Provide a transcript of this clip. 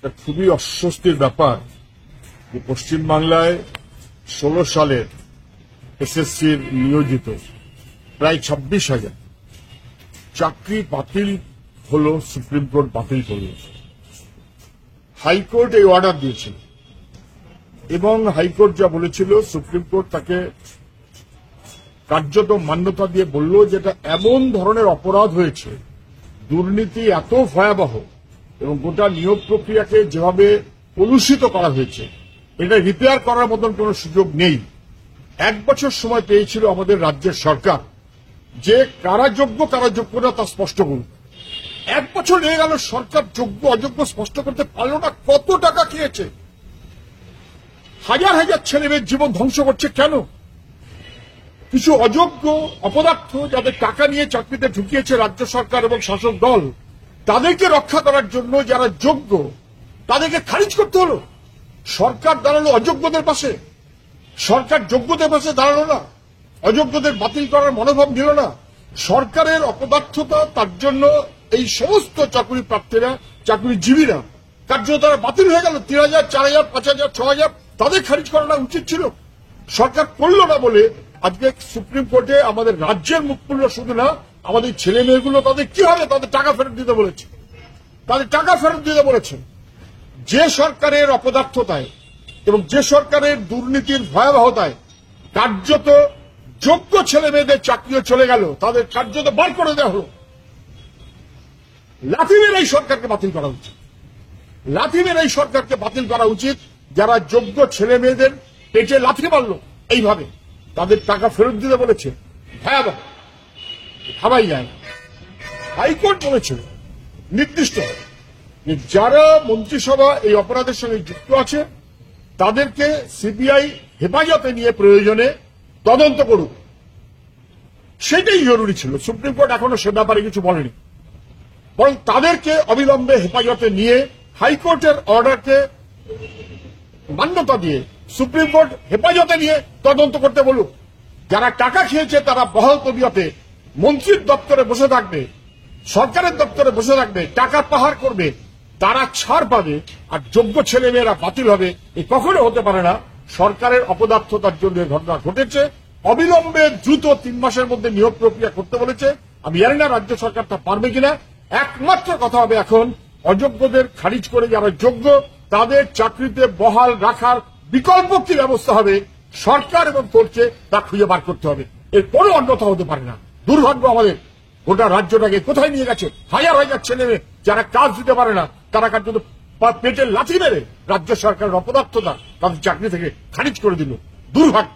এটা খুবই অস্বস্তির ব্যাপার যে পশ্চিমবাংলায় 16 সালের এসএসসির নিয়োজিত প্রায় 26,000 চাকরি বাতিল হলো, সুপ্রিম কোর্ট বাতিল করল। হাইকোর্ট এই অর্ডার দিয়েছিল এবং হাইকোর্ট যা বলেছিল, সুপ্রিম কোর্ট তাকে কার্যত মান্যতা দিয়ে বলল যে এটা এমন ধরনের অপরাধ হয়েছে, দুর্নীতি এত ভয়াবহ এবং গোটা নিয়োগ প্রক্রিয়াকে যেভাবে কলুষিত করা হয়েছে, এটা রিপেয়ার করার মতন কোনো সুযোগ নেই। 1 বছর সময় পেয়েছিল আমাদের রাজ্যের সরকার যে কারা যোগ্য কারা যোগ্য না তা স্পষ্ট করুন। 1 বছর লেগে গেল, সরকার যোগ্য অযোগ্য স্পষ্ট করতে পারল না। কত টাকা খেয়েছে, হাজার হাজার ছেলে মেয়ের জীবন ধ্বংস করছে। কেন? কিছু অযোগ্য অপদার্থ যাদের টাকা নিয়ে চাকরিতে ঢুকিয়েছে রাজ্য সরকার এবং শাসক দল, তাদেরকে রক্ষা করার জন্য যারা যোগ্য তাদেরকে খারিজ করতে হলো। সরকার দাঁড়ালো অযোগ্যদের পাশে, সরকার যোগ্যদের পাশে দাঁড়ালো না, অযোগ্যদের বাতিল করার মনোভাব নিল না। সরকারের অপদার্থতা, তার জন্য এই সমস্ত চাকরি প্রার্থীরা, চাকরিজীবীরা কার্যত তারা বাতিল হয়ে গেল। 3,000, 4,000, 5,000, 6,000 তাদের খারিজ করানো উচিত ছিল। সরকার করল না বলে আজকে সুপ্রিম কোর্টে আমাদের রাজ্যের মুখ খুলল। শুধু না, আমাদের ছেলে মেয়েগুলো তাদের কি হবে, তাদের টাকা ফেরত দিতে বলেছে, তাদের টাকা ফেরত দিতে বলেছে। যে সরকারের অপদার্থতায় এবং যে সরকারের দুর্নীতির ভয়াবহতায় কার্যত যোগ্য ছেলে মেয়েদের চাকরিও চলে গেল, তাদের কার্যত বার করে দেওয়া হলো। লাথি মেরে এই সরকারকে বাতিল করা উচিত, লাথি মেরে এই সরকারকে বাতিল করা উচিত। যারা যোগ্য ছেলে মেয়েদের পেটে লাথি মারল এইভাবে, তাদের টাকা ফেরত দিতে বলেছে, ভয়াবহ, ভাবাই যায় না। হাইকোর্ট বলেছিল নির্দিষ্ট যে যারা মন্ত্রিসভা এই অপরাধের সঙ্গে যুক্ত আছে তাদেরকে সিবিআই হেফাজতে নিয়ে প্রয়োজনে তদন্ত করুক। সেটাই জরুরি ছিল। সুপ্রিম কোর্ট এখনো সে ব্যাপারে কিছু বলেনি, বরং তাদেরকে অবিলম্বে হেফাজতে নিয়ে হাইকোর্টের অর্ডারকে মান্যতা দিয়ে সুপ্রিম কোর্ট হেফাজতে নিয়ে তদন্ত করতে বলুক। যারা টাকা খেয়েছে তারা বহাল তবিয়তে মন্ত্রীর দপ্তরে বসে থাকবে, সরকারের দপ্তরে বসে থাকবে, টাকা পাহাড় করবে, তারা ছাড় পাবে, আর যোগ্য ছেলে মেয়েরা বাতিল হবে। এ কখনো হতে পারে না। সরকারের অপদার্থতার জন্য ঘটনা ঘটেছে। অবিলম্বে দ্রুত 3 মাসের মধ্যে নিয়োগ প্রক্রিয়া করতে বলেছে। আমি জানি না রাজ্য সরকার তা পারবে কিনা। একমাত্র কথা হবে এখন, অযোগ্যদের খারিজ করে যারা যোগ্য তাদের চাকরিতে বহাল রাখার বিকল্প কি ব্যবস্থা হবে, সরকার এবং কোর্টকে তা খুঁজে বার করতে হবে। এর কোনো অন্যথা হতে পারে না। দুর্ভাগ্য আমাদের, গোটা রাজ্যটাকে কোথায় নিয়ে গেছে। হাজার হাজার ছেলে মেয়ে যারা কাজ দিতে পারে না, তারা কার্যত পেটে লাথি মেরে রাজ্য সরকারের অপদার্থতা তাদের চাকরি থেকে খারিজ করে দিল। দুর্ভাগ্য।